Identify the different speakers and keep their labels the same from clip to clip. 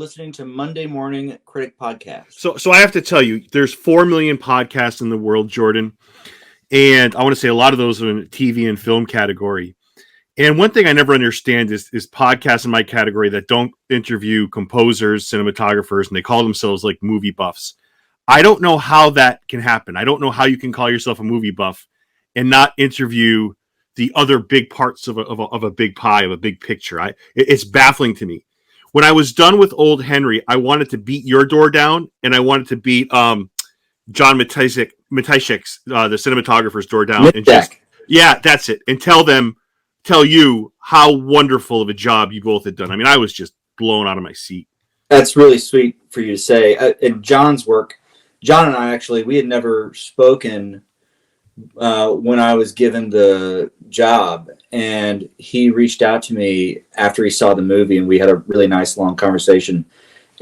Speaker 1: listening to Monday Morning Critic Podcast.
Speaker 2: So I have to tell you, there's 4 million podcasts in the world, Jordan. And I want to say a lot of those are in the TV and film category. And one thing I never understand is podcasts in my category that don't interview composers, cinematographers, and they call themselves like movie buffs. I don't know how that can happen. I don't know how you can call yourself a movie buff and not interview the other big parts of a big pie, of a big picture. It's baffling to me. When I was done with Old Henry, I wanted to beat your door down, and I wanted to beat John Matejcik's, the cinematographer's door down. And just, yeah, that's it. And tell you how wonderful of a job you both had done. I mean, I was just blown out of my seat.
Speaker 1: That's really sweet for you to say. In John's work, John and I actually, we had never spoken when I was given the job, and he reached out to me after he saw the movie, and we had a really nice long conversation.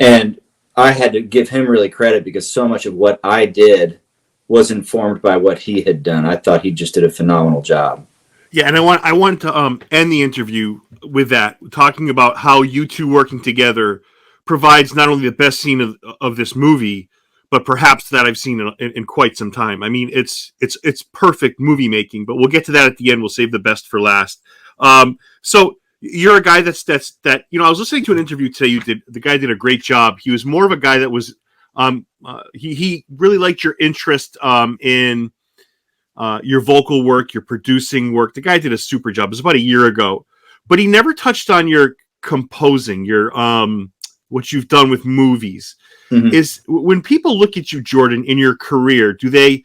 Speaker 1: And I had to give him really credit because so much of what I did was informed by what he had done. I thought he just did a phenomenal job.
Speaker 2: Yeah, and I want to end the interview with that, talking about how you two working together provides not only the best scene of this movie, but perhaps that I've seen in quite some time. I mean, it's perfect movie making, but we'll get to that at the end. We'll save the best for last. So you're a guy that I was listening to an interview today. The guy did a great job. He was more of a guy that was he really liked your interest in your vocal work, your producing work. The guy did a super job. It was about a year ago, but he never touched on your composing, your what you've done with movies. Mm-hmm. Is when people look at you, Jordan, in your career, do they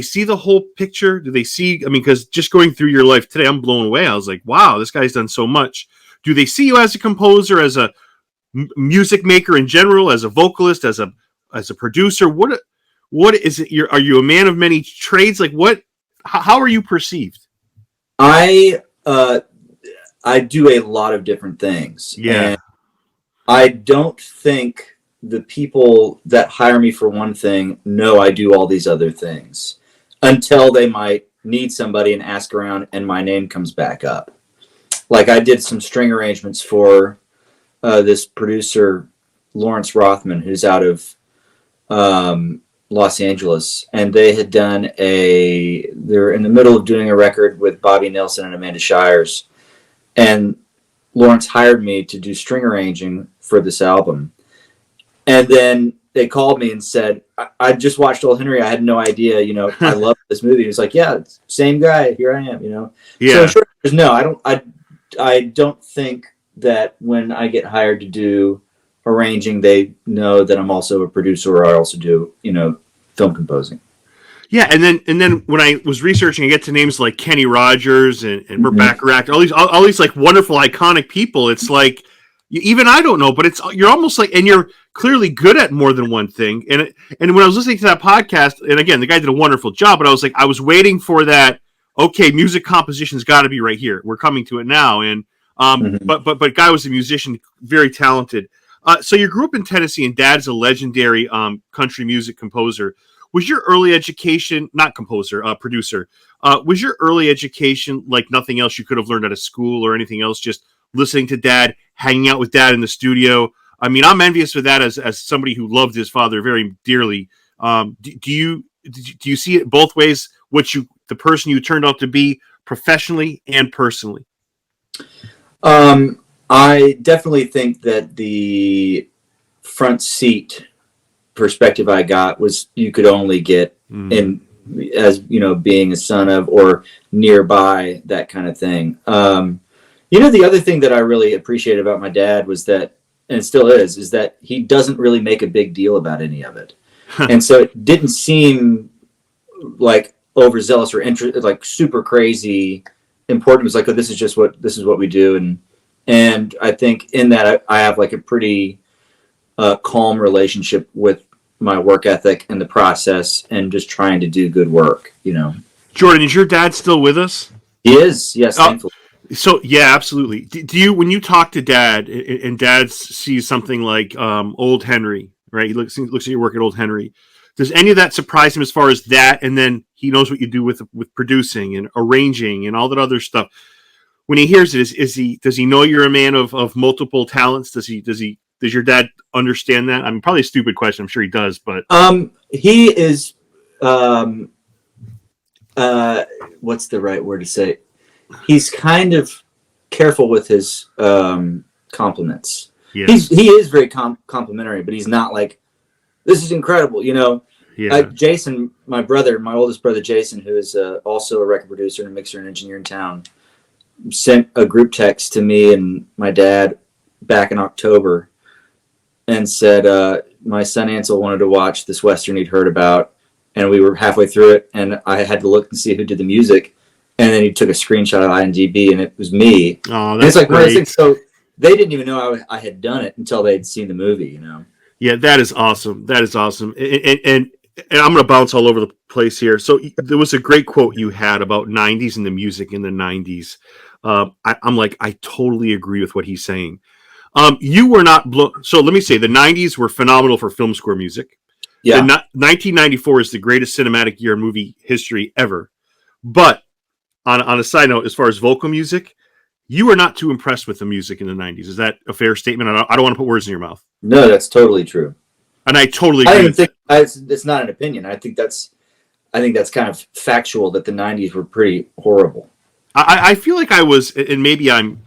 Speaker 2: see the whole picture? Do they see? I mean, because just going through your life today, I'm blown away. I was like, wow, this guy's done so much. Do they see you as a composer, as a music maker in general, as a vocalist, as a producer? What is it? Are you a man of many trades? Like what? How are you perceived?
Speaker 1: I do a lot of different things.
Speaker 2: Yeah.
Speaker 1: And I don't think the people that hire me for one thing know I do all these other things until they might need somebody and ask around and my name comes back up. Like I did some string arrangements for this producer, Lawrence Rothman, who's out of Los Angeles, and they had done they're in the middle of doing a record with Bobby Nilsson and Amanda Shires, and Lawrence hired me to do string arranging for this album. And then they called me and said, I just watched Old Henry. I had no idea, I love this movie. He was like, yeah, same guy. Here I am,
Speaker 2: Yeah.
Speaker 1: So sure, no, I don't think that when I get hired to do arranging, they know that I'm also a producer, or I also do, film composing.
Speaker 2: Yeah, and then when I was researching, I get to names like Kenny Rogers and Burt Bacharach, all these like wonderful iconic people. It's like even I don't know, but you're almost like, and you're clearly good at more than one thing. And when I was listening to that podcast, and again, the guy did a wonderful job, but I was like, I was waiting for that. Okay, music composition's got to be right here. We're coming to it now, and but guy was a musician, very talented. So you grew up in Tennessee, and Dad's a legendary country music composer. Was your early education, not composer, producer, was your early education like nothing else you could have learned at a school or anything else, just listening to Dad, hanging out with Dad in the studio? I mean, I'm envious of that as somebody who loved his father very dearly. Do you see it both ways, the person you turned out to be professionally and personally?
Speaker 1: I definitely think that the front seat perspective I got was you could only get in as being a son of or nearby, that kind of thing. The other thing that I really appreciated about my dad was that, and it still is that he doesn't really make a big deal about any of it. And so it didn't seem like overzealous or like super crazy important. It was like, oh, this is what we do. And I think in that I have like a pretty calm relationship with my work ethic and the process and just trying to do good work,
Speaker 2: Jordan, is your dad still with us?
Speaker 1: He is, yes, thankfully.
Speaker 2: So yeah, absolutely. Do you, when you talk to Dad and Dad sees something like Old Henry, right? He looks at your work at Old Henry. Does any of that surprise him as far as that? And then he knows what you do with producing and arranging and all that other stuff. When he hears it, does he know you're a man of multiple talents? Does he Does your dad understand that? I mean, probably a stupid question. I'm sure he does, but
Speaker 1: he is what's the right word to say? He's kind of careful with his compliments.
Speaker 2: yeah,
Speaker 1: He is very complimentary, but he's not like, this is incredible, you know.
Speaker 2: yeah.
Speaker 1: Jason, my oldest brother Jason, who is also a record producer and a mixer and engineer in town, sent a group text to me and my dad back in October and said, my son Ansel wanted to watch this Western he'd heard about, and we were halfway through it, and I had to look and see who did the music, and then he took a screenshot of IMDb, and it was me.
Speaker 2: Oh,
Speaker 1: and
Speaker 2: that's
Speaker 1: it's like
Speaker 2: great.
Speaker 1: one of so they didn't even know I had done it until they'd seen the movie, you know.
Speaker 2: Yeah, that is awesome. That is awesome. And I'm going to bounce all over the place here. So there was a great quote you had about 90s and the music in the 90s. I'm like, I totally agree with what he's saying. You were not so let me say the 90s were phenomenal for film score music.
Speaker 1: Yeah.
Speaker 2: 1994 is the greatest cinematic year in movie history ever. But on a side note, as far as vocal music, you were not too impressed with the music in the 90s. Is that a fair statement? I don't want to put words in your mouth.
Speaker 1: No, that's totally true.
Speaker 2: And I totally agree.
Speaker 1: I don't even think it's not an opinion. I think that's kind of factual that the 90s were pretty horrible.
Speaker 2: I feel like I was, and maybe I'm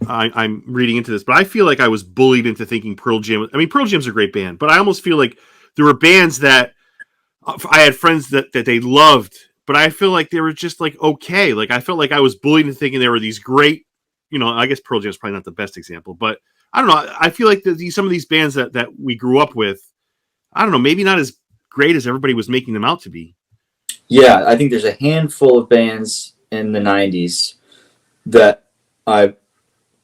Speaker 2: reading into this, but I feel like I was bullied into thinking Pearl Jam. I mean, Pearl Jam's a great band, but I almost feel like there were bands that I had friends that they loved, but I feel like they were just like okay. Like I felt like I was bullied into thinking there were these great, you know. I guess Pearl Jam's probably not the best example, but I don't know. I feel like some of these bands that we grew up with, I don't know, maybe not as great as everybody was making them out to be.
Speaker 1: Yeah, I think there's a handful of bands in the 90s that I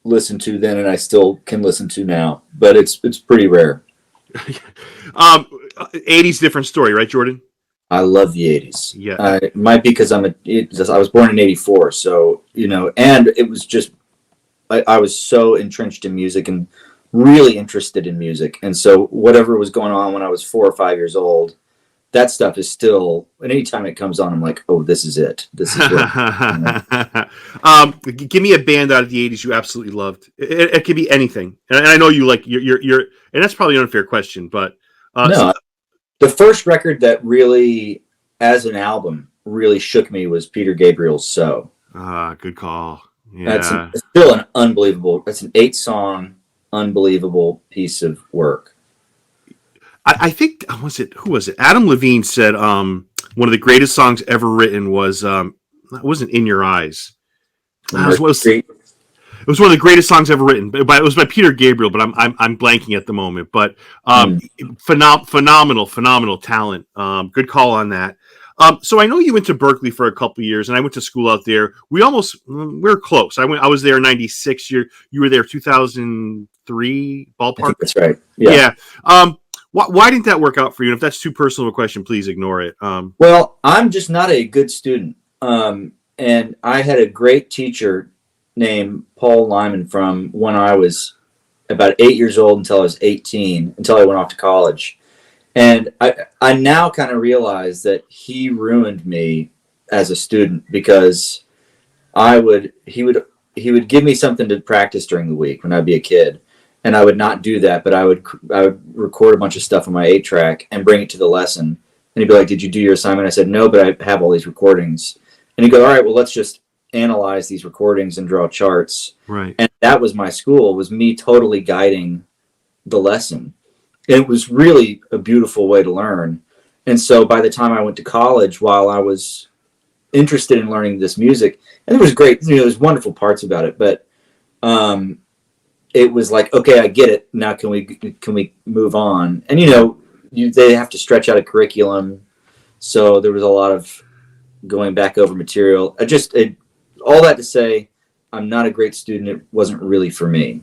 Speaker 1: listened to then and I still can listen to now, but it's pretty rare.
Speaker 2: 80s different story, right, Jordan?
Speaker 1: I love the 80s.
Speaker 2: Yeah.
Speaker 1: It might be because I was born in 84, so, you know, and it was just, I was so entrenched in music and really interested in music. And so whatever was going on when I was 4 or 5 years old, that stuff is still, and anytime it comes on, I'm like, oh, this is it. This is what,
Speaker 2: give me a band out of the 80s you absolutely loved. It could be anything. And I know you like, you're and that's probably an unfair question, but.
Speaker 1: No, the first record that really, as an album, really shook me was Peter Gabriel's So.
Speaker 2: Good call. Yeah.
Speaker 1: It's still an unbelievable, it's an 8-song, unbelievable piece of work.
Speaker 2: I think, who was it? Adam Levine said one of the greatest songs ever written was, it wasn't In Your Eyes. It was one of the greatest songs ever written, but it was by Peter Gabriel, but I'm blanking at the moment. But phenomenal talent. Good call on that. So I know you went to Berkeley for a couple of years, and I went to school out there. We were close. I was there in '96. You were there 2003 ballpark.
Speaker 1: I think that's right. Yeah.
Speaker 2: Why didn't that work out for you? And if that's too personal a question, please ignore it.
Speaker 1: Well, I'm just not a good student. And I had a great teacher named Paul Lyman from when I was about 8 years old until I was 18, until I went off to college. And I now kind of realize that he ruined me as a student because he would give me something to practice during the week when I'd be a kid. And I would not do that, but I would record a bunch of stuff on my 8-track and bring it to the lesson. And he'd be like, "Did you do your assignment?" I said, "No, but I have all these recordings." And he'd go, "All right, well, let's just analyze these recordings and draw charts."
Speaker 2: Right.
Speaker 1: And that was my school, was me totally guiding the lesson. And it was really a beautiful way to learn. And so by the time I went to college, while I was interested in learning this music, and it was great, you know, there's wonderful parts about it, but it was like, okay, I get it. Now can we move on? And, you know, they have to stretch out a curriculum. So there was a lot of going back over material. All that to say, I'm not a great student. It wasn't really for me.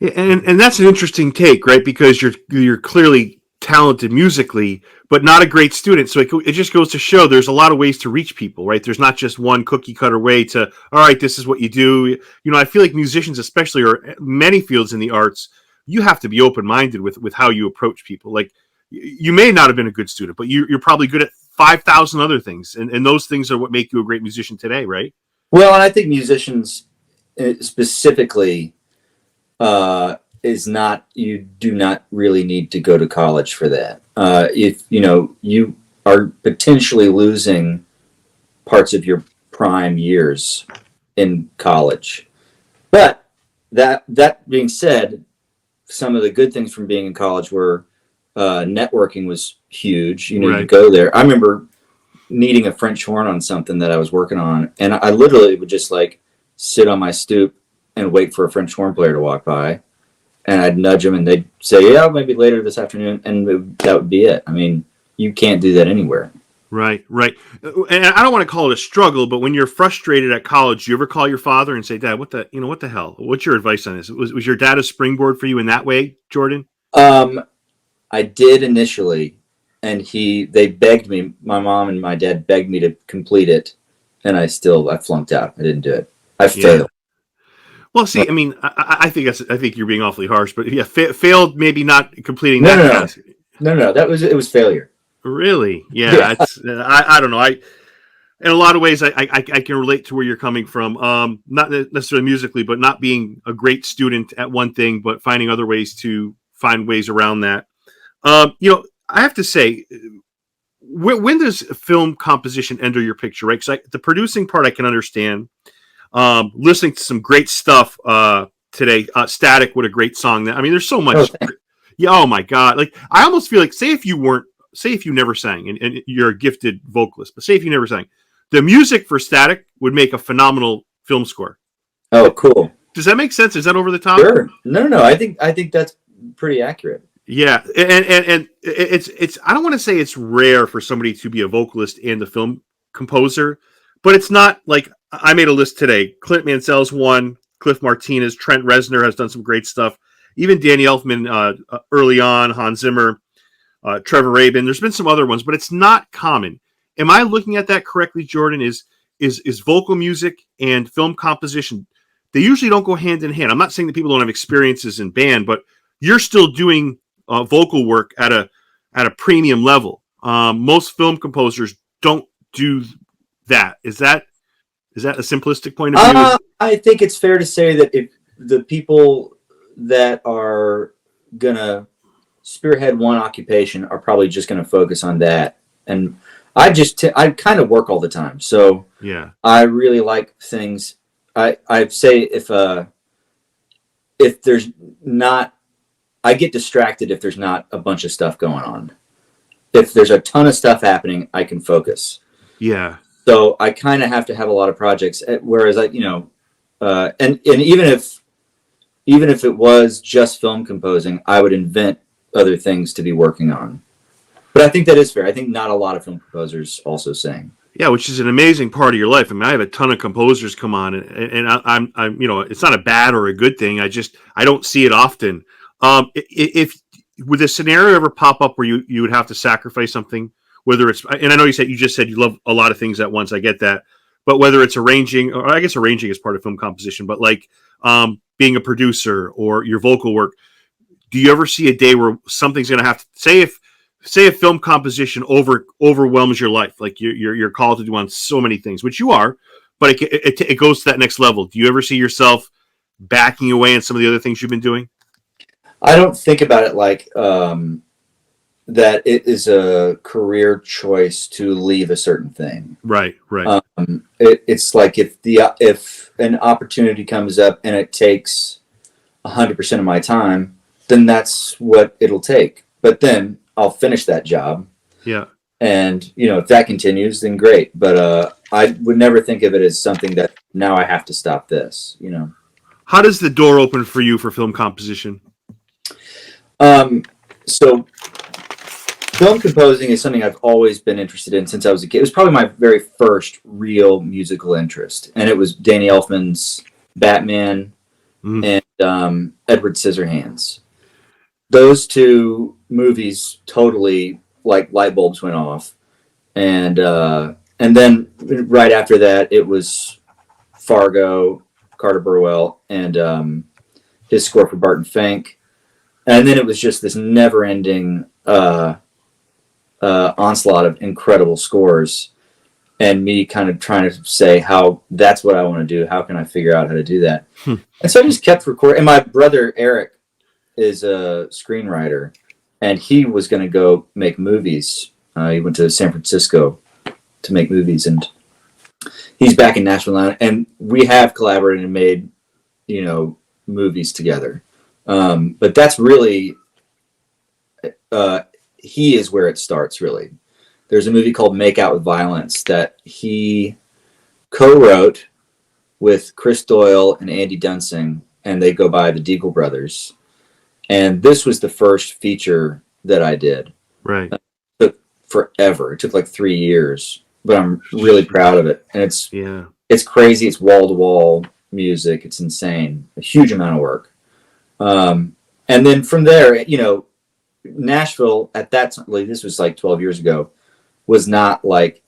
Speaker 2: Yeah, and that's an interesting take, right? Because you're clearly talented musically, but not a great student. So it just goes to show there's a lot of ways to reach people, right? There's not just one cookie cutter way to, all right, this is what you do. You know, I feel like musicians, especially, or many fields in the arts, you have to be open-minded with how you approach people. Like, you may not have been a good student, but you're probably good at 5,000 other things. And those things are what make you a great musician today, right?
Speaker 1: Well, and I think musicians specifically, is not, you do not really need to go to college for that. If you are potentially losing parts of your prime years in college. But that being said, some of the good things from being in college were networking was huge. You go there. I remember needing a French horn on something that I was working on, and I literally would just like sit on my stoop and wait for a French horn player to walk by, and I'd nudge them, and they'd say, "Yeah, maybe later this afternoon," and that would be it. I mean, you can't do that anywhere.
Speaker 2: Right. And I don't want to call it a struggle, but when you're frustrated at college, do you ever call your father and say, "Dad, what the hell? What's your advice on this?" Was your dad a springboard for you in that way, Jordan?
Speaker 1: I did initially, and they begged me. My mom and my dad begged me to complete it, and I flunked out. I didn't do it. I failed.
Speaker 2: Well, see, I mean, I think you're being awfully harsh, but yeah, failed maybe not completing that task.
Speaker 1: No. It was failure.
Speaker 2: Really? Yeah. I don't know. In a lot of ways, I can relate to where you're coming from. Not necessarily musically, but not being a great student at one thing, but finding other ways to find ways around that. I have to say, when does film composition enter your picture, right? Because the producing part I can understand. Listening to some great stuff today. Static, what a great song! I mean, there's so much. Oh my God! Like, I almost feel like, say if you never sang, and you're a gifted vocalist, but say if you never sang, the music for Static would make a phenomenal film score.
Speaker 1: Oh, cool.
Speaker 2: Does that make sense? Is that over the top?
Speaker 1: Sure. No. I think that's pretty accurate.
Speaker 2: Yeah, and it's I don't want to say it's rare for somebody to be a vocalist and a film composer, but it's not like I made a list today. Clint Mansell's one, Cliff Martinez, Trent Reznor has done some great stuff. Even Danny Elfman early on, Hans Zimmer, Trevor Rabin. There's been some other ones, but it's not common. Am I looking at that correctly, Jordan? Is vocal music and film composition, they usually don't go hand in hand. I'm not saying that people don't have experiences in band, but you're still doing vocal work at a premium level. Most film composers don't do that. Is that a simplistic point of view?
Speaker 1: I think it's fair to say that if the people that are gonna spearhead one occupation are probably just gonna focus on that, and I kind of work all the time, so
Speaker 2: yeah,
Speaker 1: I really like things. I'd say if there's not, I get distracted if there's not a bunch of stuff going on. If there's a ton of stuff happening, I can focus.
Speaker 2: Yeah.
Speaker 1: So I kind of have to have a lot of projects. Whereas and even if it was just film composing, I would invent other things to be working on. But I think that is fair. I think not a lot of film composers also sing.
Speaker 2: Yeah, which is an amazing part of your life. I mean, I have a ton of composers come on, and I'm it's not a bad or a good thing. I don't see it often. If would a scenario ever pop up where you would have to sacrifice something, whether it's, and I know you just said you love a lot of things at once. I get that, but whether it's arranging, or I guess arranging is part of film composition, but like being a producer or your vocal work, do you ever see a day where something's going to have to say if film composition overwhelms your life, like you're called to do on so many things, which you are, but it goes to that next level. Do you ever see yourself backing away on some of the other things you've been doing?
Speaker 1: I don't think about it like that it is a career choice to leave a certain thing.
Speaker 2: Right.
Speaker 1: It's like if an opportunity comes up and it takes 100% of my time, then that's what it'll take. But then I'll finish that job.
Speaker 2: Yeah.
Speaker 1: And, if that continues, then great. But I would never think of it as something that now I have to stop this,
Speaker 2: How does the door open for you for film composition?
Speaker 1: So film composing is something I've always been interested in since I was a kid. It was probably my very first real musical interest. And it was Danny Elfman's Batman and Edward Scissorhands. Those two movies totally, like, light bulbs went off. And then right after that, it was Fargo, Carter Burwell, and his score for Barton Fink. And then it was just this never-ending onslaught of incredible scores, and me kind of trying to say how that's what I want to do. How can I figure out how to do that? And so I just kept recording. And my brother Eric, is a screenwriter, and he was going to go make movies. He went to San Francisco to make movies, and he's back in Nashville now, and we have collaborated and made, movies together. But that's really, he is where it starts, really. There's a movie called Make Out with Violence that he co-wrote with Chris Doyle and Andy Dunsing, and they go by the Deagle Brothers. And this was the first feature that I did.
Speaker 2: Right.
Speaker 1: It took forever. It took like 3 years, but I'm really proud of it. And it's crazy. It's wall-to-wall music. It's insane. A huge amount of work. And then from there, Nashville at that time, like, this was like 12 years ago, was not like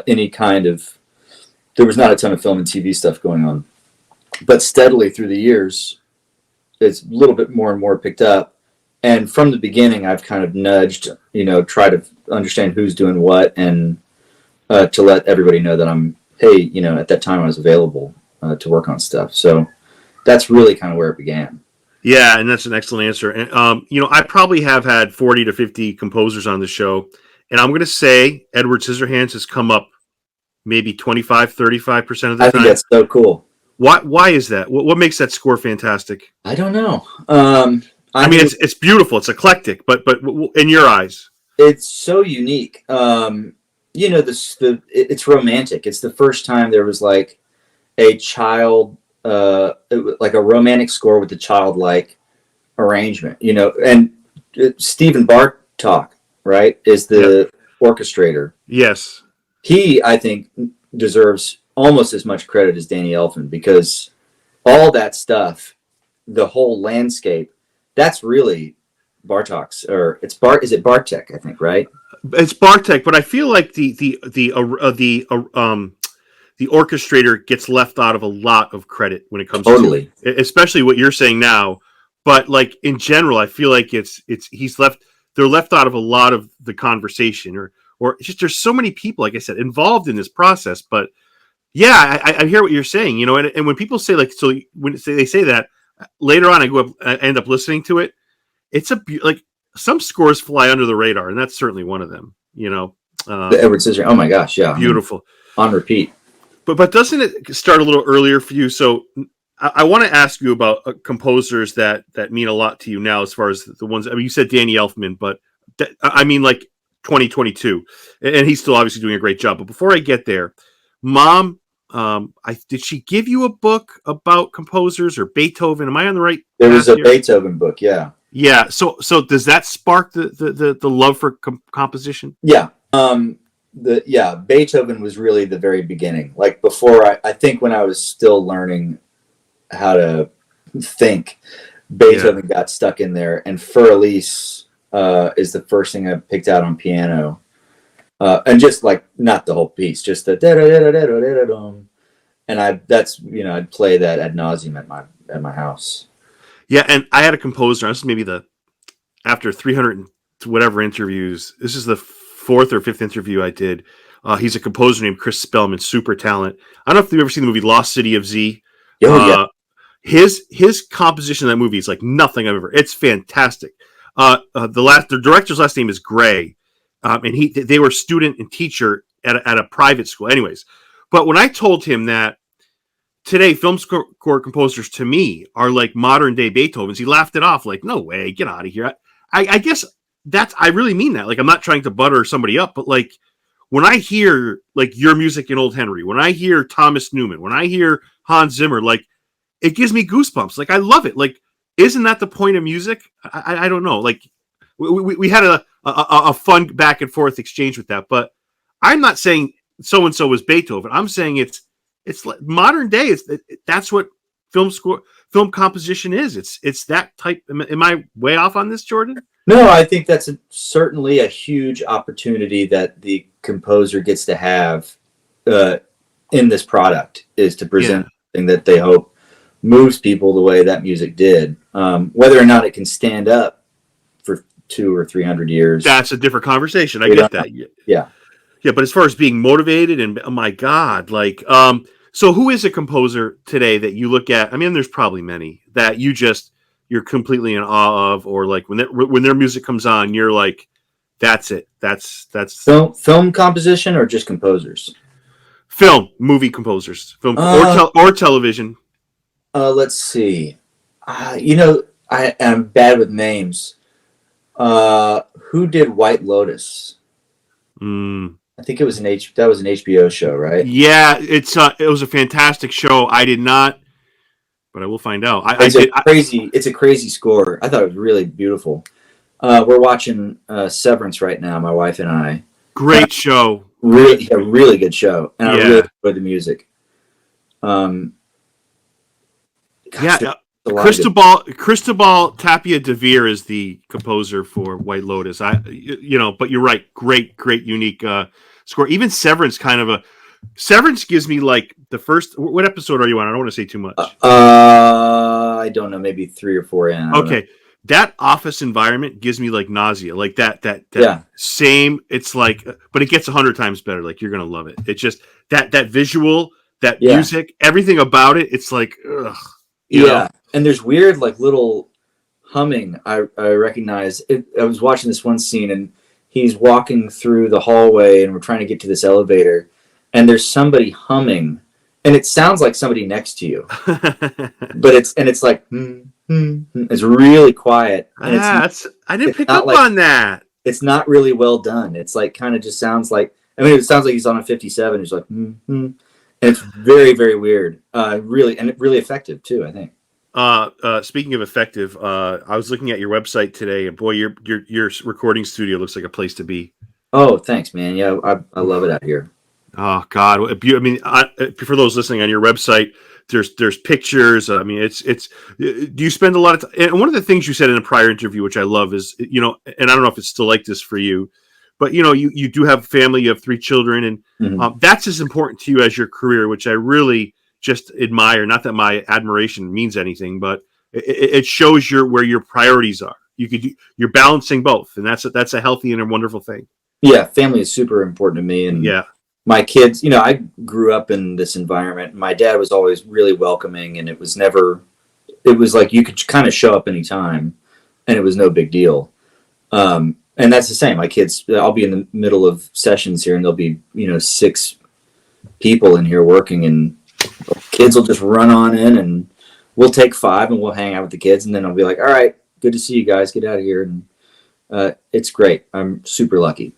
Speaker 1: any kind of, there was not a ton of film and TV stuff going on. But steadily through the years, it's a little bit more and more picked up. And from the beginning, I've kind of nudged, try to understand who's doing what, and to let everybody know that at that time I was available to work on stuff. So that's really kind of where it began.
Speaker 2: Yeah, and that's an excellent answer. And I probably have had 40 to 50 composers on the show, and I'm going to say Edward Scissorhands has come up maybe 25, 35% of the time.
Speaker 1: I think that's so cool.
Speaker 2: Why is that? What makes that score fantastic?
Speaker 1: I don't know.
Speaker 2: I mean, it's beautiful. It's eclectic, but in your eyes,
Speaker 1: it's so unique. It's romantic. It's the first time there was like a child, like a romantic score with a childlike arrangement. And Stephen Bartok, right, is the orchestrator.
Speaker 2: Yes,
Speaker 1: he, I think, deserves almost as much credit as Danny Elfman, because all that stuff, the whole landscape, that's really Bartok's, or is it Bartek, I think, right?
Speaker 2: It's Bartek, but I feel like the orchestrator gets left out of a lot of credit when it comes to it, especially what you're saying now. But like in general, I feel like they're left out of a lot of the conversation, or it's just, there's so many people, like I said, involved in this process. But yeah, I hear what you're saying, and when people say they say that later on, I end up listening to it. It's like some scores fly under the radar, and that's certainly one of them. The
Speaker 1: Edward Scissorhands. Oh my gosh, yeah,
Speaker 2: beautiful,
Speaker 1: on repeat.
Speaker 2: But doesn't it start a little earlier for you? So I want to ask you about composers that mean a lot to you now, as far as the ones. I mean, you said Danny Elfman, but I mean like 2022, and he's still obviously doing a great job. But before I get there, Mom, did she give you a book about composers or Beethoven? Am I on the right?
Speaker 1: There was a Beethoven book, yeah.
Speaker 2: Yeah. So does that spark the love for composition?
Speaker 1: Yeah. Beethoven was really the very beginning. Like before, I think when I was still learning how to think, Beethoven got stuck in there, and Fur Elise is the first thing I picked out on piano. And just like not the whole piece, just the da da da da da da da. And I'd play that ad nauseum at my house.
Speaker 2: Yeah, and I had a composer. This is maybe after 300 and whatever interviews. This is the fourth or fifth interview I did. He's a composer named Chris Spellman, super talent. I don't know if you've ever seen the movie Lost City of Z.
Speaker 1: Yeah.
Speaker 2: His composition of that movie is like nothing I've ever. It's fantastic. The director's last name is Gray. And they were student and teacher at a private school. Anyways, but when I told him that today film score composers to me are like modern day Beethovens, he laughed it off like, no way, get out of here. I guess I really mean that. Like, I'm not trying to butter somebody up, but like when I hear like your music in Old Henry, when I hear Thomas Newman, when I hear Hans Zimmer, like it gives me goosebumps. Like I love it. Like, isn't that the point of music? I don't know. Like we had a fun back and forth exchange with that, but I'm not saying so and so was Beethoven. I'm saying it's like modern day. That's what film composition is. It's that type. Am I way off on this, Jordan?
Speaker 1: No, I think that's certainly a huge opportunity that the composer gets to have in this product, is to present something that they hope moves people the way that music did. Whether or not it can stand up for 200 or 300 years,
Speaker 2: that's a different conversation. I get that.
Speaker 1: Yeah.
Speaker 2: But as far as being motivated and oh my God, like, so who is a composer today that you look at? I mean, there's probably many that you just you're completely in awe of, or like when their music comes on, you're like, that's it. That's
Speaker 1: Film composition or just composers?
Speaker 2: movie composers,
Speaker 1: Uh,
Speaker 2: or television.
Speaker 1: let's see. I am bad with names. Who did White Lotus?
Speaker 2: Mm.
Speaker 1: I think it was that was an HBO show, right?
Speaker 2: Yeah, it was a fantastic show. I did not, but I will find out.
Speaker 1: It's a crazy score. I thought it was really beautiful. We're watching Severance right now, my wife and I.
Speaker 2: Great show.
Speaker 1: Really, a really good show, and I really enjoyed the music.
Speaker 2: Cristobal Tapia de Veer is the composer for White Lotus. But you're right. Great, unique score. Even Severance Severance gives me like the first. What episode are you on? I don't want to say too much.
Speaker 1: I don't know, maybe 3 or 4 in.
Speaker 2: Okay, that office environment gives me like nausea. Like that same. It's like, but it gets 100 times better. Like you're gonna love it. It's just that visual, that music, everything about it. It's like, ugh. You know?
Speaker 1: And there's weird like little humming. I recognize it. I was watching this one scene, and he's walking through the hallway, and we're trying to get to this elevator, and there's somebody humming, and it sounds like somebody next to you, but it's like it's really quiet. And
Speaker 2: I didn't pick up on that.
Speaker 1: It's not really well done. It's like kind of just sounds like, I mean, it sounds like he's on a 57. He's like and it's very, very weird. Really effective too, I think.
Speaker 2: Speaking of effective, I was looking at your website today, and boy, your recording studio looks like a place to be.
Speaker 1: Oh, thanks, man. Yeah, I love it out here.
Speaker 2: Oh God, I mean, for those listening on your website, there's pictures. I mean, it's. Do you spend a lot of time? And one of the things you said in a prior interview, which I love, is and I don't know if it's still like this for you, but you do have a family, you have 3 children, and that's as important to you as your career, which I really just admire. Not that my admiration means anything, but it shows where your priorities are. You're balancing both, and that's a healthy and a wonderful thing.
Speaker 1: Yeah, family is super important to me, and my kids. I grew up in this environment. My dad was always really welcoming, and it was like you could kind of show up anytime, and it was no big deal. And that's the same. My kids, I'll be in the middle of sessions here, and there'll be 6 people in here working, and kids will just run on in, and we'll take 5 and we'll hang out with the kids, and then I'll be like, all right, good to see you guys, get out of here. And it's great. I'm super lucky.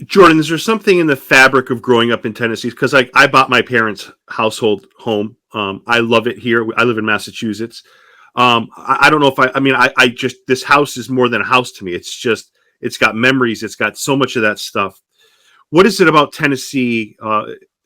Speaker 2: Jordan, is there something in the fabric of growing up in Tennessee? Because I bought my parents' household home. I love it here. I live in Massachusetts. I don't know if I just, this house is more than a house to me. It's got memories. It's got so much of that stuff. What is it about Tennessee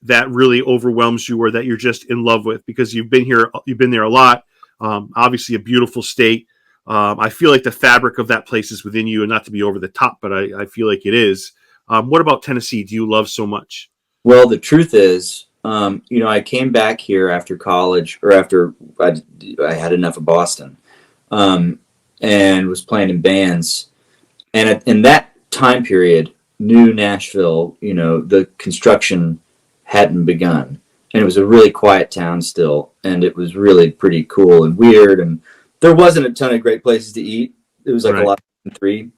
Speaker 2: that really overwhelms you, or that you're just in love with? Because you've been there a lot. Obviously a beautiful state. I feel like the fabric of that place is within you, and not to be over the top, but I feel like it is. What about Tennessee do you love so much?
Speaker 1: Well, the truth is, I came back here after college, or after I had enough of Boston, and was playing in bands. And in that time period, new Nashville, the construction hadn't begun, and it was a really quiet town still, and it was really pretty cool and weird, and there wasn't a ton of great places to eat. It was like a lot of 3,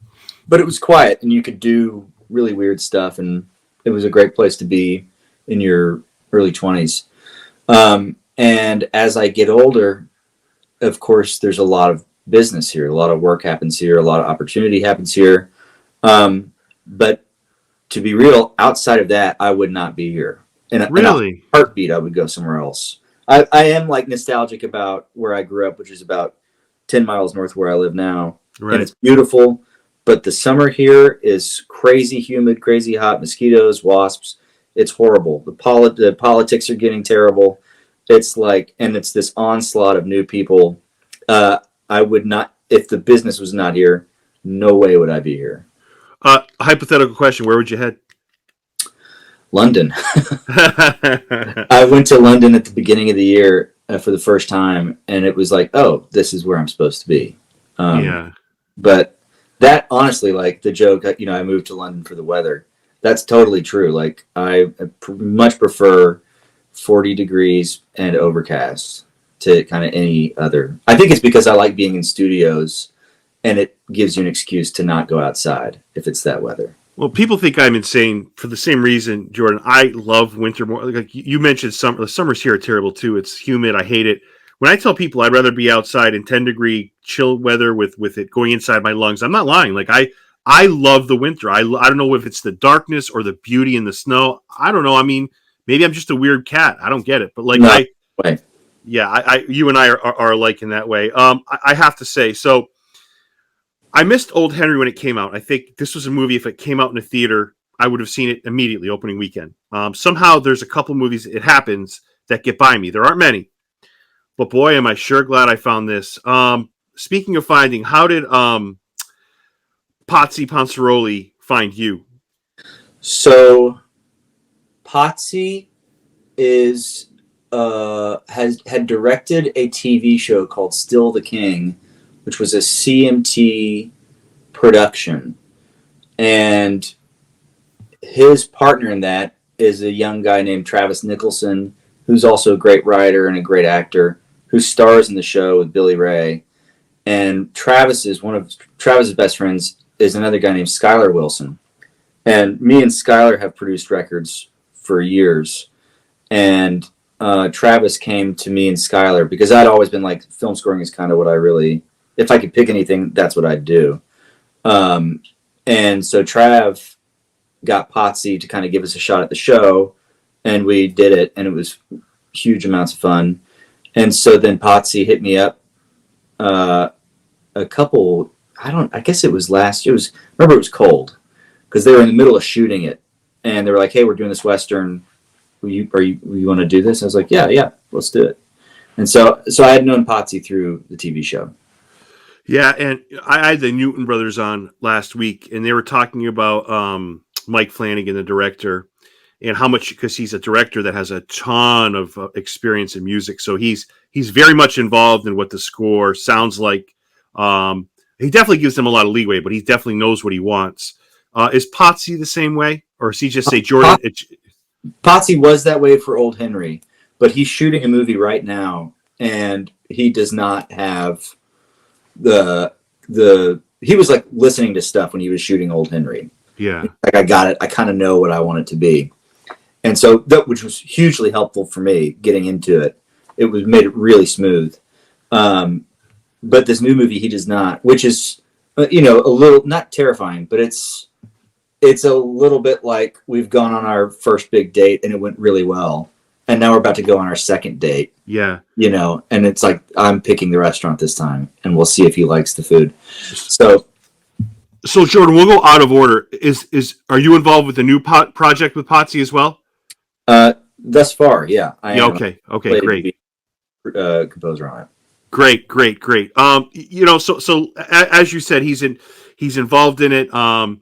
Speaker 1: but it was quiet, and you could do really weird stuff, and it was a great place to be in your early 20s. And as I get older, of course, there's a lot of business here. A lot of work happens here. A lot of opportunity happens here. But to be real, outside of that, I would not be here. In a heartbeat, I would go somewhere else. I am like nostalgic about where I grew up, which is about 10 miles north where I live now. Right. And it's beautiful, but the summer here is crazy humid, crazy hot, mosquitoes, wasps. It's horrible. The politics are getting terrible. It's like, and it's this onslaught of new people. I would not, if the business was not here, no way would I be here.
Speaker 2: Hypothetical question, where would you head?
Speaker 1: London. I went to London at the beginning of the year for the first time, and it was like, oh, this is where I'm supposed to be. But that, honestly, like the joke, I moved to London for the weather. That's totally true. Like, I much prefer 40 degrees and overcast. to kind of any other. I think it's because I like being in studios, and it gives you an excuse to not go outside if it's that weather.
Speaker 2: Well, people think I'm insane for the same reason, Jordan. I love winter more. Like you mentioned, summer. The summers here are terrible too. It's humid. I hate it. When I tell people I'd rather be outside in 10-degree chill weather with it going inside my lungs, I'm not lying. Like I love the winter. I don't know if it's the darkness or the beauty in the snow. I don't know. I mean, maybe I'm just a weird cat. I don't get it. But like
Speaker 1: No way.
Speaker 2: You and I are alike in that way. I have to say, so I missed Old Henry when it came out. I think this was a movie, if it came out in a theater, I would have seen it immediately, opening weekend. Somehow there's a couple movies, it happens, that get by me. There aren't many. But boy, am I sure glad I found this. Speaking of finding, how did Potsy Ponceroli find you?
Speaker 1: So Potsy had directed a TV show called Still the King, which was a CMT production. And his partner in that is a young guy named Travis Nicholson, who's also a great writer and a great actor, who stars in the show with Billy Ray. And one of Travis's best friends is another guy named Skylar Wilson. And me and Skylar have produced records for years. And Travis came to me and Skylar because I'd always been like, film scoring is kind of what I really, if I could pick anything, that's what I'd do. And so Trav got Potsy to kind of give us a shot at the show, and we did it, and it was huge amounts of fun. And so then Potsy hit me up a couple, I guess it was last year. Remember, it was cold because they were in the middle of shooting it, and they were like, hey, we're doing this Western. You want to do this? I was like, yeah, let's do it. And so I had known Potsy through the TV show.
Speaker 2: Yeah, and I had the Newton brothers on last week, and they were talking about Mike Flanagan, the director, and how much, because he's a director that has a ton of experience in music, so he's very much involved in what the score sounds like. He definitely gives them a lot of leeway, but he definitely knows what he wants. Is Potsy the same way, or does he just say, Jordan?
Speaker 1: Potsy was that way for Old Henry, but he's shooting a movie right now, and he does not have he was like listening to stuff when he was shooting Old Henry.
Speaker 2: Yeah.
Speaker 1: Like, I got it. I kind of know what I want it to be. And so which was hugely helpful for me getting into it. It made it really smooth. But this new movie, he does not, which is, a little, not terrifying, but it's a little bit like we've gone on our first big date and it went really well. And now we're about to go on our second date.
Speaker 2: Yeah.
Speaker 1: And it's like, I'm picking the restaurant this time, and we'll see if he likes the food. So
Speaker 2: Jordan, we'll go out of order. Are you involved with the new project with Potsy as well?
Speaker 1: Thus far, yeah. I am.
Speaker 2: Okay, great.
Speaker 1: Composer on it.
Speaker 2: Great. So as you said, he's involved in it. I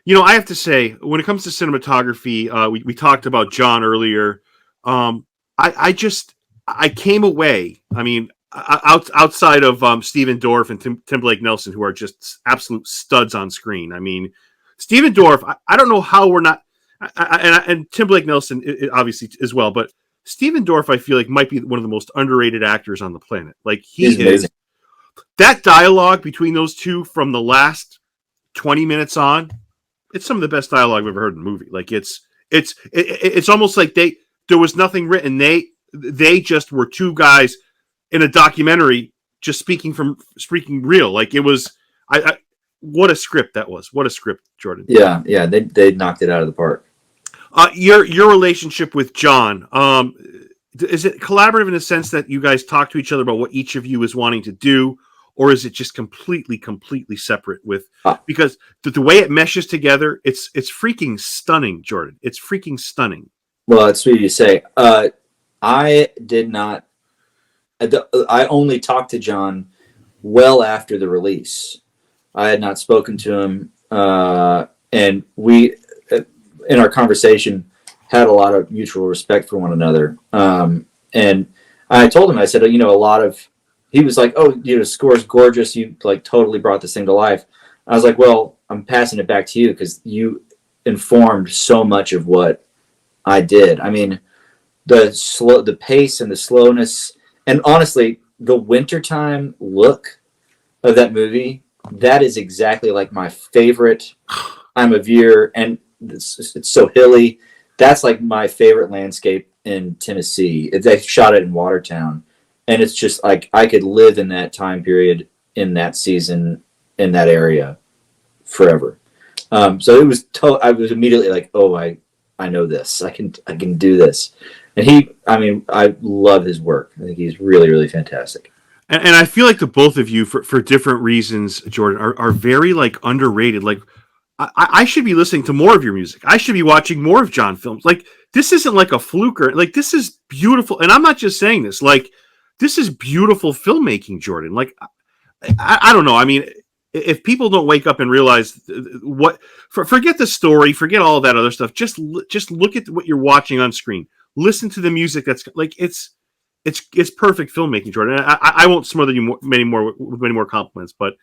Speaker 2: have to say, when it comes to cinematography, we talked about John earlier. I came away. I mean, outside of Stephen Dorff and Tim Blake Nelson, who are just absolute studs on screen. I mean, Stephen Dorff, I don't know how we're not, and Tim Blake Nelson obviously as well, but Stephen Dorff, I feel like, might be one of the most underrated actors on the planet. Like, he is. That dialogue between those two from the last 20 minutes on, it's some of the best dialogue I've ever heard in a movie. Like, it's almost like there was nothing written. They just were two guys in a documentary just speaking real. Like, it was, what a script that was. What a script, Jordan.
Speaker 1: Yeah. They knocked it out of the park.
Speaker 2: Your relationship with John, is it collaborative in the sense that you guys talk to each other about what each of you is wanting to do, or is it just completely separate because the way it meshes together, it's freaking stunning, Jordan. It's freaking stunning.
Speaker 1: Well, it's sweet you say. I did not. I only talked to John well after the release. I had not spoken to him, and we, in our conversation, had a lot of mutual respect for one another. And I told him, I said, he was like, oh, score's gorgeous. You like totally brought this thing to life. I was like, well, I'm passing it back to you because you informed so much of what I did. I mean, the pace and the slowness And honestly, the wintertime look of that movie, that is exactly like my favorite time of year. And it's so hilly. That's like my favorite landscape in Tennessee. They shot it in Watertown. And it's just like I could live in that time period, in that season, in that area forever. So it was. I was immediately like, "Oh, I know this. I can do this." And I love his work. I think he's really, really fantastic.
Speaker 2: And I feel like the both of you, for different reasons, Jordan, are very like underrated. Like I should be listening to more of your music. I should be watching more of John films. Like this isn't like a fluke, or like this is beautiful. And I'm not just saying this. Like this is beautiful filmmaking, Jordan. Like I don't know. I mean, if people don't wake up and realize forget the story, forget all that other stuff. Just look at what you're watching on screen. Listen to the music. That's like it's perfect filmmaking, Jordan. I won't smother you many more compliments, but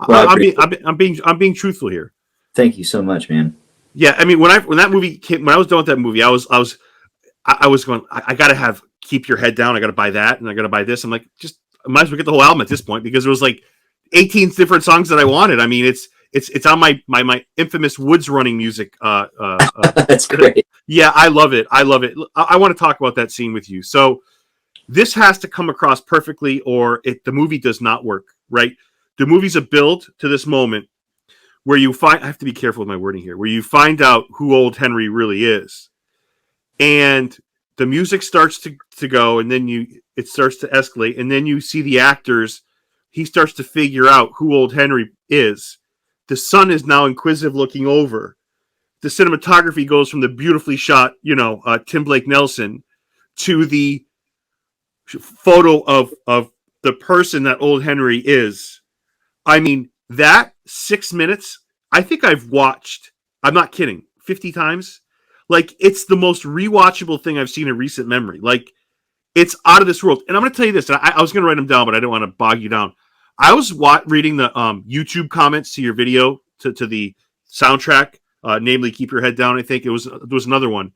Speaker 1: Well,
Speaker 2: I'm being truthful here.
Speaker 1: thank you so much, man.
Speaker 2: Yeah, I mean when that movie came, when I was done with that movie, I was going. I got to have Keep Your Head Down. I got to buy that, and I got to buy this. I'm like, just I might as well get the whole album at this point because there was like 18 different songs that I wanted. I mean, it's on my infamous Woods Running music.
Speaker 1: That's great.
Speaker 2: Yeah, I love it. I want to talk about that scene with you. So this has to come across perfectly, or the movie does not work. Right? The movie's a build to this moment where you find. I have to be careful with my wording here. Where you find out who old Henry really is, and the music starts to go, and then it starts to escalate, and then you see the actors. He starts to figure out who old Henry is. The son is now inquisitive, looking over. The cinematography goes from the beautifully shot, Tim Blake Nelson, to the photo of the person that old Henry is. I mean, that 6 minutes, I think I've watched, I'm not kidding, 50 times. Like, it's the most rewatchable thing I've seen in recent memory. Like, it's out of this world. And I'm going to tell you this. I was going to write them down, but I didn't want to bog you down. I was reading the YouTube comments to your video, to the soundtrack, namely Keep Your Head Down, I think. There was another one.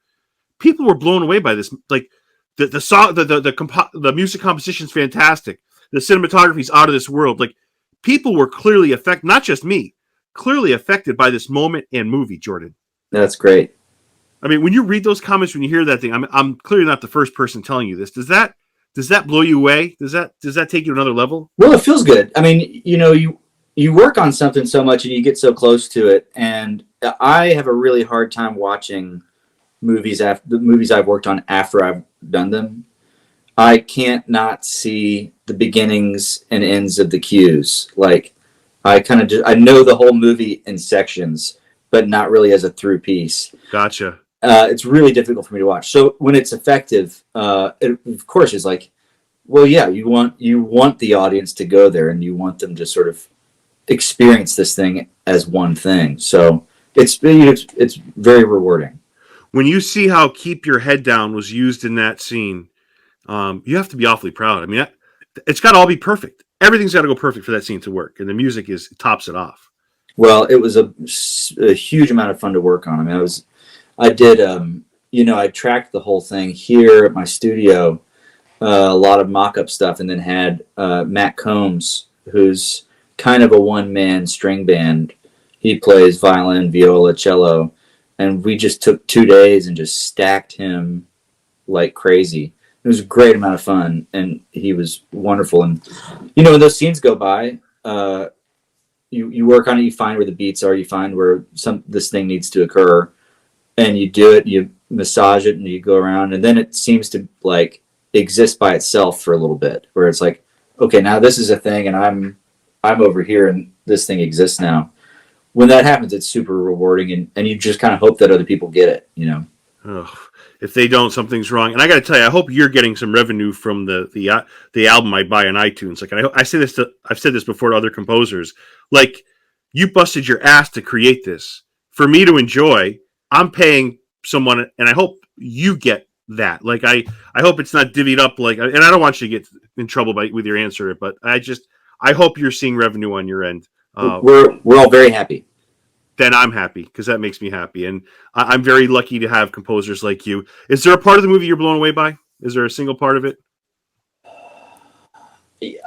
Speaker 2: People were blown away by this. Like, the song, the music composition is fantastic. The cinematography is out of this world. Like, people were clearly affected, not just me, clearly affected by this moment and movie, Jordan.
Speaker 1: That's great.
Speaker 2: I mean, when you read those comments, when you hear that thing, I'm clearly not the first person telling you this. Does that blow you away? Does that take you to another level?
Speaker 1: Well, it feels good. I mean, you work on something so much and you get so close to it. And I have a really hard time watching movies after the movies I've worked on after I've done them. I can't not see the beginnings and ends of the cues. Like I know the whole movie in sections, but not really as a through piece.
Speaker 2: Gotcha.
Speaker 1: It's really difficult for me to watch. So when it's effective, it, of course, is like, well, yeah, you want the audience to go there, and you want them to sort of experience this thing as one thing. So it's very rewarding.
Speaker 2: When you see how Keep Your Head Down was used in that scene, you have to be awfully proud. I mean, it's got to all be perfect. Everything's got to go perfect for that scene to work, and the music tops it off.
Speaker 1: Well, it was a huge amount of fun to work on. I mean, I tracked the whole thing here at my studio, a lot of mock-up stuff, and then had Matt Combs, who's kind of a one-man string band. He plays violin, viola, cello, and we just took 2 days and just stacked him like crazy. It was a great amount of fun, and he was wonderful. And, when those scenes go by, you work on it, you find where the beats are, you find where this thing needs to occur, and you do it, you massage it, and you go around, and then it seems to like exist by itself for a little bit, where it's like, okay, now this is a thing, and I'm over here, and this thing exists now. When that happens, it's super rewarding, and you just kind of hope that other people get it,
Speaker 2: Ugh. If they don't, something's wrong. And I got to tell you, I hope you're getting some revenue from the album I buy on iTunes. Like I've said this before to other composers. Like, you busted your ass to create this for me to enjoy. I'm paying someone, and I hope you get that. Like I hope it's not divvied up. Like, and I don't want you to get in trouble with your answer, but I hope you're seeing revenue on your end.
Speaker 1: We're all very happy.
Speaker 2: Then I'm happy, because that makes me happy. And I'm very lucky to have composers like you. Is there a part of the movie you're blown away by? Is there a single part of it?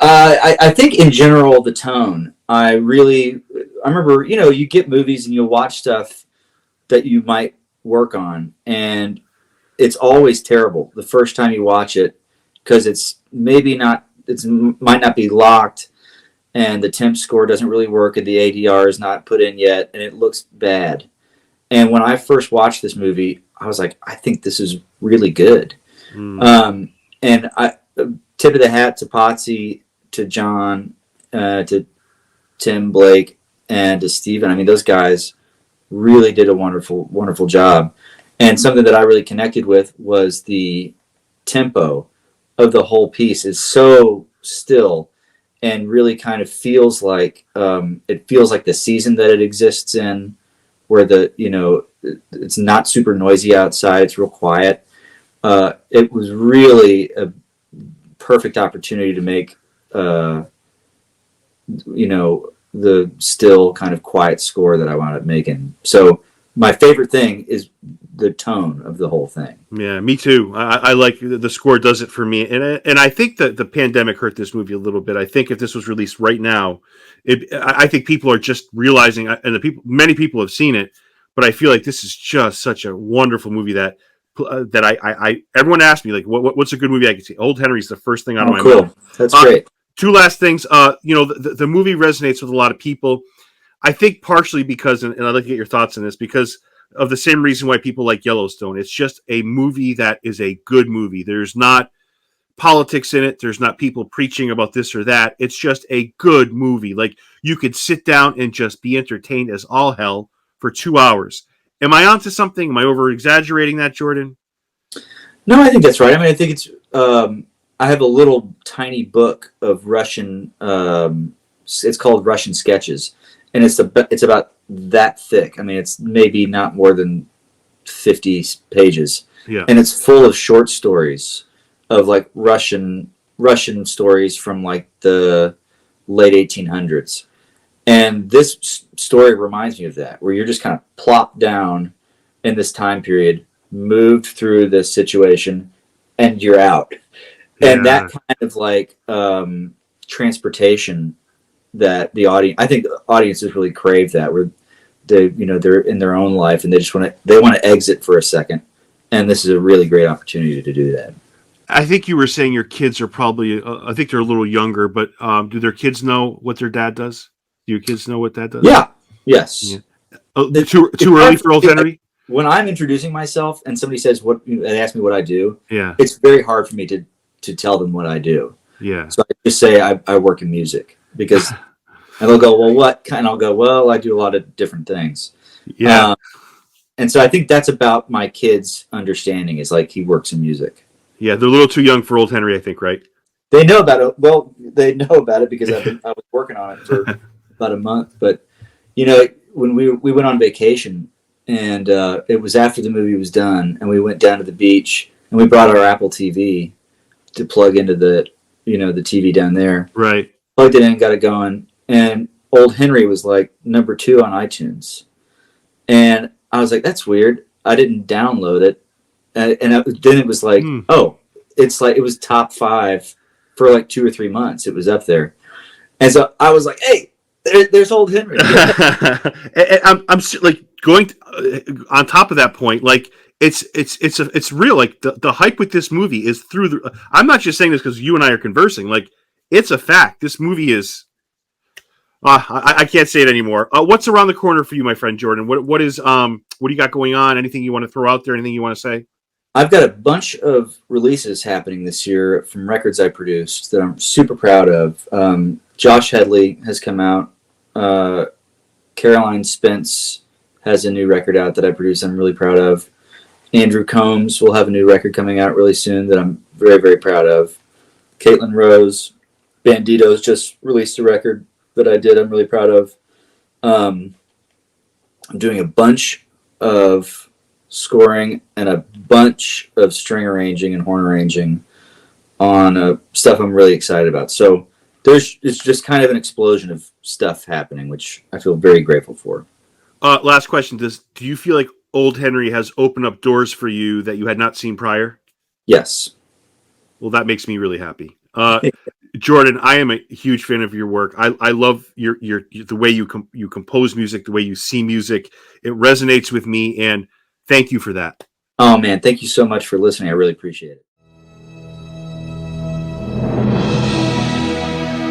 Speaker 1: I think in general the tone. I remember, you get movies and you'll watch stuff that you might work on, and it's always terrible the first time you watch it because it's maybe not, might not be locked, and the temp score doesn't really work, and the ADR is not put in yet, and it looks bad. And when I first watched this movie, I was like, I think this is really good. And I tip of the hat to Potsy, to John, to Tim Blake, and to Steven. I mean, those guys really did a wonderful, wonderful job. And something that I really connected with was the tempo of the whole piece is so still and really kind of feels like it feels like the season that it exists in, where it's not super noisy outside, it's real quiet. It was really a perfect opportunity to make the still kind of quiet score that I wound up making. So my favorite thing is the tone of the whole thing.
Speaker 2: Yeah, me too. I like the score does it for me, and I think that the pandemic hurt this movie a little bit. I think if this was released right now, I think people are just realizing, and many people have seen it, but I feel like this is just such a wonderful movie that I everyone asked me like, what's a good movie I can see? Old Henry's the first thing out of my mouth.
Speaker 1: That's great.
Speaker 2: Two last things. The movie resonates with a lot of people. I think partially because, and I'd like to get your thoughts on this, because of the same reason why people like Yellowstone. It's just a movie that is a good movie. There's not politics in it. There's not people preaching about this or that. It's just a good movie. Like, you could sit down and just be entertained as all hell for 2 hours. Am I onto something? Am I over exaggerating that, Jordan?
Speaker 1: No, I think that's right. I mean, I think it's. I have a little tiny book of Russian. It's called Russian Sketches, and it's about that thick. I mean, it's maybe not more than 50 pages.
Speaker 2: Yeah.
Speaker 1: And it's full of short stories of like Russian stories from like the late 1800s. And this story reminds me of that, where you're just kind of plopped down in this time period, moved through this situation, and you're out. Yeah. And that kind of like transportation that the audience, I think audiences really crave that, where they're in their own life and they want to exit for a second. And this is a really great opportunity to do that.
Speaker 2: I think you were saying your kids are probably, I think they're a little younger, but do their kids know what their dad does? Do your kids know what dad does?
Speaker 1: Yeah. Yes.
Speaker 2: Yeah. Too early for old Henry?
Speaker 1: When I'm introducing myself and somebody says they ask me what I do,
Speaker 2: yeah,
Speaker 1: it's very hard for me to tell them what I do.
Speaker 2: Yeah.
Speaker 1: So I just say I work in music, because and they'll go, well, what kind? I'll go, well, I do a lot of different things.
Speaker 2: Yeah.
Speaker 1: And so I think that's about my kids' understanding, is like, he works in music.
Speaker 2: Yeah, they're a little too young for old Henry, I think, right?
Speaker 1: They know about it. Well, they know about it because I was working on it for about a month. But, when we went on vacation, and it was after the movie was done, and we went down to the beach, and we brought our Apple TV to plug into the TV down there.
Speaker 2: Right.
Speaker 1: Plugged it in, got it going, and Old Henry was like number 2 on iTunes. And I was like, that's weird. I didn't download it. And then it was like, oh, it's like, it was top 5 for like 2 or 3 months. It was up there. And so I was like, hey, there's Old Henry.
Speaker 2: And I'm like going on top of that point, like, it's real. Like, the hype with this movie is through the. I'm not just saying this because you and I are conversing. Like, it's a fact. This movie is. I can't say it anymore. What's around the corner for you, my friend Jordan? What do you got going on? Anything you want to throw out there? Anything you want to say?
Speaker 1: I've got a bunch of releases happening this year from records I produced that I'm super proud of. Josh Headley has come out. Caroline Spence has a new record out that I produced. I'm really proud of. Andrew Combs will have a new record coming out really soon that I'm very, very proud of. Caitlin Rose, Banditos just released a record that I did. I'm really proud of. I'm doing a bunch of scoring and a bunch of string arranging and horn arranging on stuff I'm really excited about. So it's just kind of an explosion of stuff happening, which I feel very grateful for.
Speaker 2: Last question: do you feel like Old Henry has opened up doors for you that you had not seen prior?
Speaker 1: Yes.
Speaker 2: Well, that makes me really happy. Jordan, I am a huge fan of your work. I love your the way you compose music, the way you see music. It resonates with me, and thank you for that.
Speaker 1: Oh man, thank you so much for listening. I really appreciate it.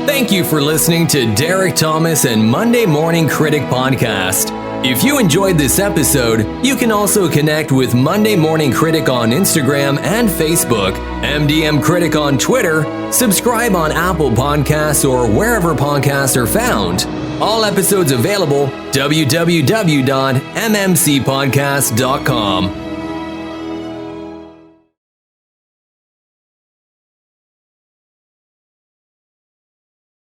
Speaker 3: Thank you for listening to Derek Thomas and Monday Morning Critic Podcast. If you enjoyed this episode, you can also connect with Monday Morning Critic on Instagram and Facebook, MDM Critic on Twitter, subscribe on Apple Podcasts or wherever podcasts are found. All episodes available, www.mmcpodcast.com.